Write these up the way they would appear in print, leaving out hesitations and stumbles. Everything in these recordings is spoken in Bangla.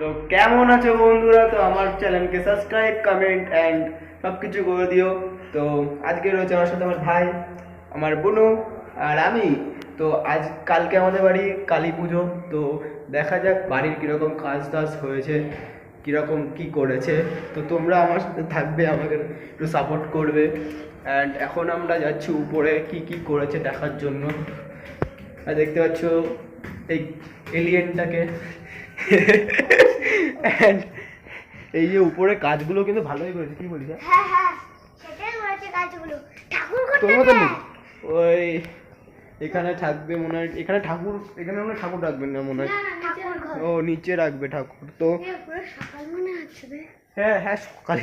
তো কেমন আছো বন্ধুরা? তো আমার চ্যানেলকে সাবস্ক্রাইব, কমেন্ট অ্যান্ড সব কিছু করে দিও। তো আজকে রয়েছে আমার সাথে আমার ভাই, আমার বোনু আর আমি। তো কালকে আমাদের বাড়ি কালী পুজো। তো দেখা যাক বাড়ির কীরকম কাজ টাজ হয়েছে, কীরকম কি করেছে। তো তোমরা আমার সাথে থাকবে, আমাকে একটু সাপোর্ট করবে। অ্যান্ড এখন আমরা যাচ্ছি উপরে কি কি করেছে দেখার জন্য। আর দেখতে পাচ্ছ এই এলিয়েনটাকে। এই যে উপরে কাজগুলো কিন্তু ভালোই করেছে, কি বলিস? হ্যাঁ হ্যাঁ সেটাই করেছে কাজগুলো। ঠাকুর করতে তোর মতো দেয়। নেই ওই এখানে থাকবে মনে হয়, এখানে মনে হয় ঠাকুর রাখবেন না মনে হয়। না না ঠাকুর ঘর। ও নিচে রাখবে ঠাকুর। তো পুরো সকাল মনে হচ্ছে রে। হ্যাঁ হ্যাঁ সকালে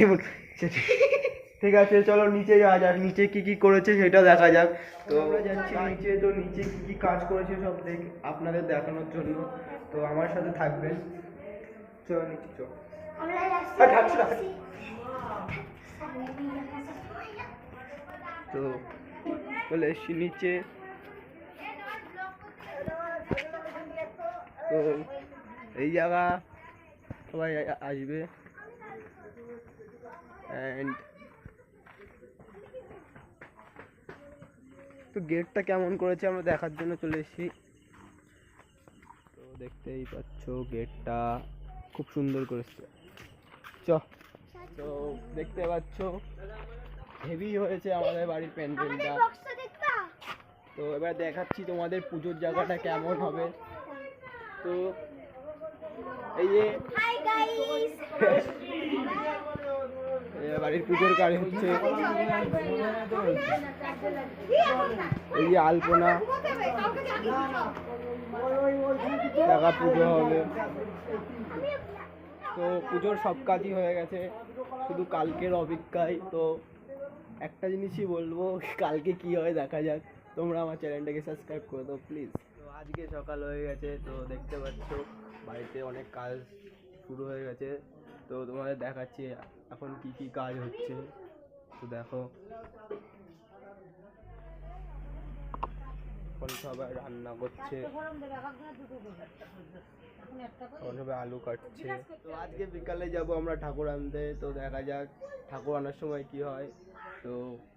ঠিক আছে, চলো নিচে যাওয়া যাক, নিচে কি কি করেছে সেটা দেখা যাক। তো আমরা যাচ্ছি নিচে। তো নিচে কি কি কাজ করেছে সব আপনাদের দেখানোর জন্য। তো আমার সাথে থাকবেন, চলো নিচে চলো। আমরা যাচ্ছি। তো চলে এসছি নিচে। তো এই জায়গা সবাই আসবে। অ্যান্ড তো গেটটা কেমন করেছে আমরা দেখার জন্য চলে এসেছি। তো দেখতেই পাচ্ছ গেটটা খুব সুন্দর করেছে। তো দেখতে পাচ্ছ হেভি হয়েছে আমাদের বাড়ির প্যান্ডেলটা। তো এবার দেখাচ্ছি তোমাদের পুজোর জায়গাটা কেমন হবে। তো এই যে বাড়ির পুজোর কাজ হচ্ছে। এই যে আলপনা জায়গা পুজো হবে। তো পুজোর সব কাজই হয়ে গেছে, শুধু কালকের অপেক্ষায়। তো একটা জিনিসই বলবো, কালকে কি হয় দেখা যাক। তোমরা আমার চ্যানেলটাকে সাবস্ক্রাইব করে দাও প্লিজ। তো আজকে সকাল হয়ে গেছে, তো দেখতে পাচ্ছ বাড়িতে অনেক কাজ শুরু হয়ে গেছে। তো তোমাদের দেখাচ্ছি এখন কি কি কাজ হচ্ছে। তো দেখো এখন সবাই রান্না করছে, সবাই আলু কাটছে। তো আজকে বিকালে যাব আমরা ঠাকুর আনতে। তো দেখা যাক ঠাকুর আনার সময় কি হয়। তো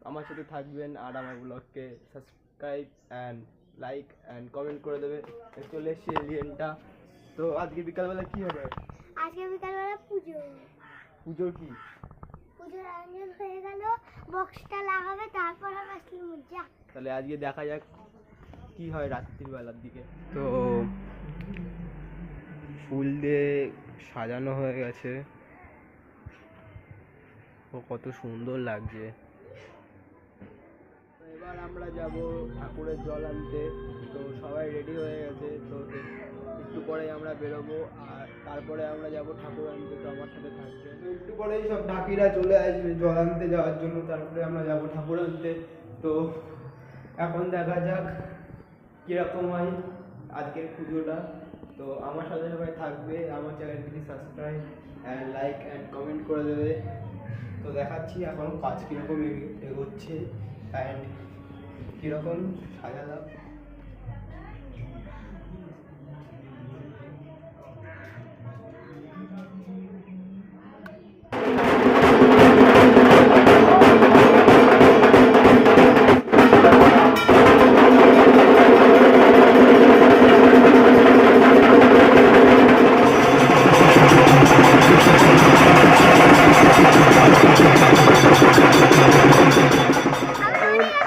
আমার সাথে থাকবেন আর আমার ব্লগকে subscribe and like and comment করে দেবে। চলে এসছি এলিয়েনটা। তো আজকে বিকালবেলা কি হবে? আজকে বিকালবেলা পুজো। পুজোর কি? পুজোর আয়োজন হয়ে গেল, বক্সটা লাগাবে, তারপর আমরা আসলে মজা। তাহলে আজকে দেখা যাক কি হয় রাত্রির বেলার দিকে। তো ফুল দিয়ে সাজানো হয়ে গেছে, ও কত সুন্দর লাগছে। এবার আমরা যাব ঠাকুরের জল আনতে। তো সবাই রেডি হয়ে গেছে। তো একটু পরেই আমরা বেরোবো, আর তারপরে আমরা যাব ঠাকুর আনতে। তো আমার সাথে থাকবে, একটু পরেই সব ঢাকিরা চলে আসবে জল আনতে যাওয়ার জন্য। তারপরে আমরা যাব ঠাকুর আনতে। তো এখন দেখা যাক কীরকম হয় আজকের পুজোটা। তো আমার সাথে সবাই থাকবে, আমার চ্যানেলটি subscribe and like and comment করে দেবে। তো দেখাচ্ছি এখন কাজ কীরকম এগোচ্ছে অ্যান্ড কীরকম সাজালাম।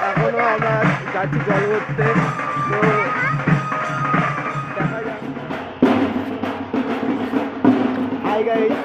এখনো আমরা যাচ্ছি জল করতে। তো দেখা যাক। হাই গাইস,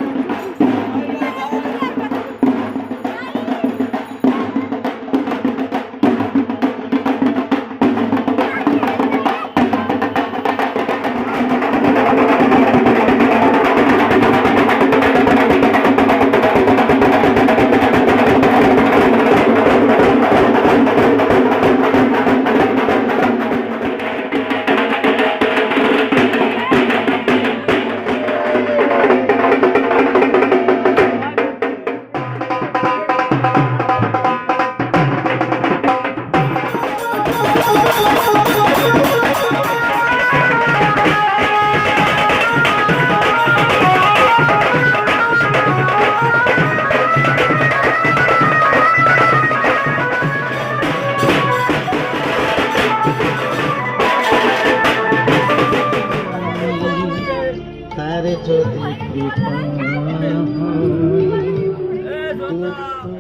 আর যদি কৃপা হয়,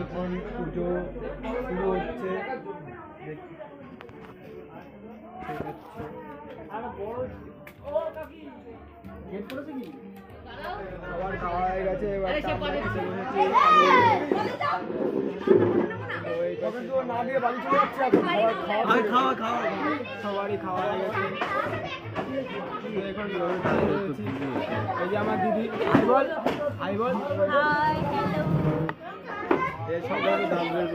এখন পুজো শুরু হচ্ছে। খাবার খাওয়া হয়ে গেছে, এবার আমরা খেতে বসেছি। তো এই তো না দিয়ে বাড়ি চলে যাচ্ছে এখন। সবারই খাওয়া হয়ে গেছে। তো এখন রয়েছি। এই যে আমার দিদি, হাই বল, হাই বল। এই সবাই দাম বের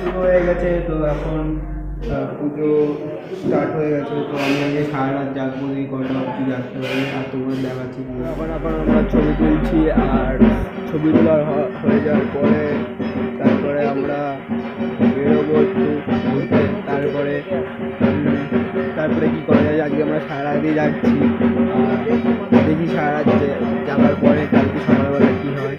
শুরু হয়ে গেছে। তো এখন পুজো স্টার্ট হয়ে গেছে। তো আমি আগে সারা রাত জাগবো, এই কয়টা অবধি জাগতে পারি আর তোমাদের দেখাচ্ছি। এখন আমরা ছবি তুলছি, আর ছবি তোলা হয়ে যাওয়ার পরে তারপরে আমরা বেরোবো একটু ঘুরতে। তারপরে কী করা যায়, আজকে আমরা সারা রাতই যাচ্ছি। আর দেখি সারা রাত যাওয়ার পরে কালকে সকালবেলা কী হয়।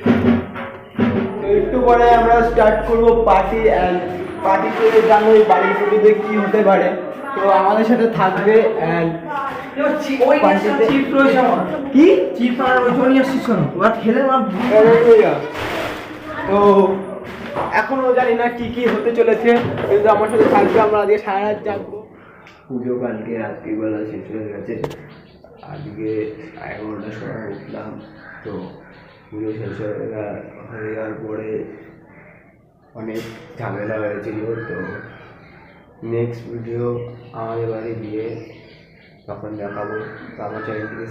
তো একটু পরে আমরা স্টার্ট করবো পার্টি। অ্যান্ড পার্টি করে জানোই বাড়ির পুজোতে কী হতে পারে। তো আমাদের সাথে থাকবে। অ্যান্ড কি চিপ আর ওই জন্য আসছিস ওরা খেলে তো এখনো জানি না কি কি হতে চলেছে, কিন্তু আমার সাথে থাকবে। আমরা আজকে সারা রাত জাগবো। পুজো কালকে রাত্রিবেলা শেষ হয়ে গেছে। আজকে 11টার সময় উঠলাম। তো পুজো শেষ হয়ে যাওয়ার পরে অনেক ঝামেলা হয়েছিল। তো নেক্সট ভিডিও আমাদের বাড়ি গিয়ে তখন দেখাবো। তো আমার চ্যানেলটিকে